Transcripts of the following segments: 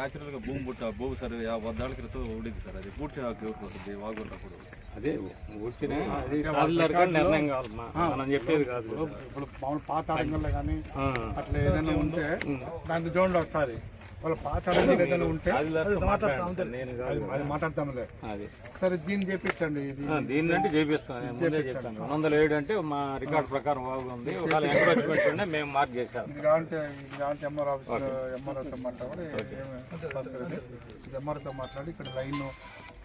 న్యాచురల్గా భూమి సర్వే 50 ఏళ్ల క్రితం ఉండింది సార్. అది పూడ్చే హక్కు ఎవరికి వస్తుంది వాగున్నప్పుడు? అదే వచ్చిన నిర్ణయం కావాలి మనం చెప్పేది కాదు. ఇప్పుడు మామూలు పాత అడంగల్లో కానీ అట్లా ఏదైనా ఉంటే దాన్ని చూడండి ఒకసారి. వాళ్ళ పాత అడంగలు ఏదైనా ఉంటే అది మాట్లాడతాంలే. సరే దీన్ని చేపించండి. దీన్ని అంటే చేపిస్తాను, ముందే చెప్తాను. 107 అంటే మా రికార్డ్ ప్రకారం బాగుంది. ఒకవేళ ఎంకరేజ్మెంట్ ఉంటే మేము మార్క్ చేసాం. కావాలంటే ఎంఆర్ ఆఫీస్ ఎంఆర్ఓతో మాట్లాడి ఎంఆర్ఓతో మాట్లాడి ఇక్కడ లైన్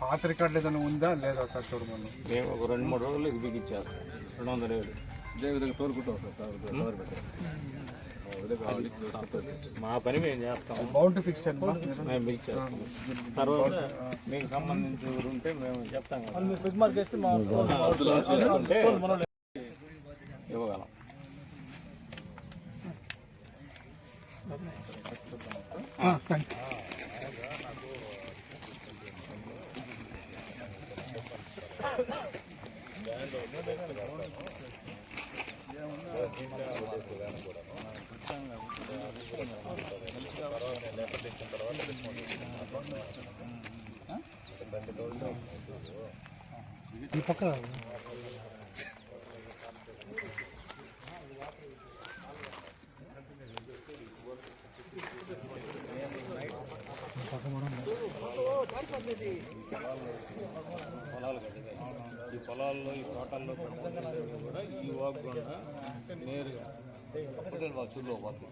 పాత రికార్డులు ఏదైనా ఉందా లేదా సార్ చూడమని మేము ఒక 2-3 రోజులు ఇది బిగించేస్తాం. 207 ఇదే విధంగా తోలుకుంటాం సార్. మా పని మేము చేస్తాం. బౌండరీ ఫిక్స్ మేము బిగ్ చేస్తాం. తర్వాత మీకు సంబంధించి ఉంటే మేము చెప్తాం కదా, ఇవ్వగలం. ఈ పక్క ఈ పొలాల్లో ఈ తోటల్లో కూడా ఈ వాక్ కూడా నేరుగా చూడలో వాక్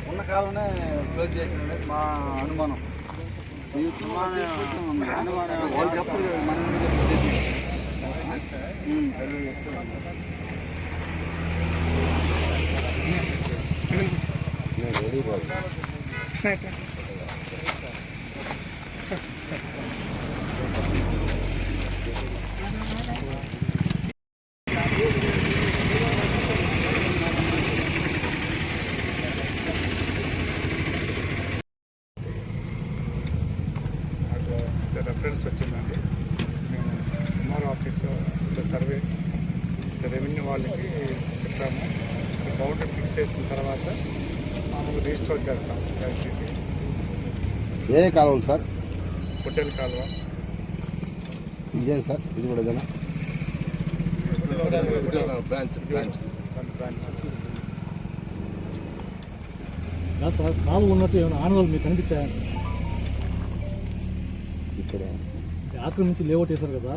ఉన్న కాలంలో క్లోజ్ చేసిన మా అనుమానం. వాళ్ళు చెప్తారు కదా మనం రెఫరెన్స్ వచ్చిందండి. మేము ఎంఆర్ ఆఫీసు సర్వే రెవెన్యూ వాళ్ళకి చెప్పాము. బౌండరీ ఫిక్స్ చేసిన తర్వాత మామూలు రీస్టోర్ చేస్తాం. దయచేసి ఏ కాలువలు సార్? హోటల్ కాలువ ఇదే సార్. ఇది కూడా ఇదేనా? Branch sir. కాలువ ఉన్నట్టు ఏమైనా ఆనవాళ్ళు మీకు కనిపించాయండి? ఇక్కడ ఆక్రమించి లేఅవుట్ వేశారు కదా,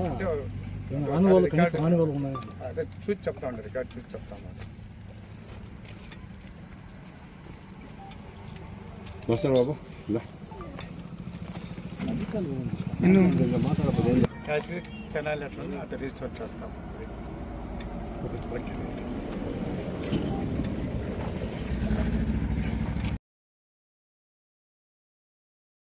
ఆనవాళ్ళు కనీసం ఆనవాళ్ళు ఉన్నాయి? అదే చూసి చెప్తామండి, రికార్డ్ చూసి చెప్తాము. వస్తారు బాబు. కెనాల్ ఎట్లా అటు రీస్టోర్ చేస్తాము.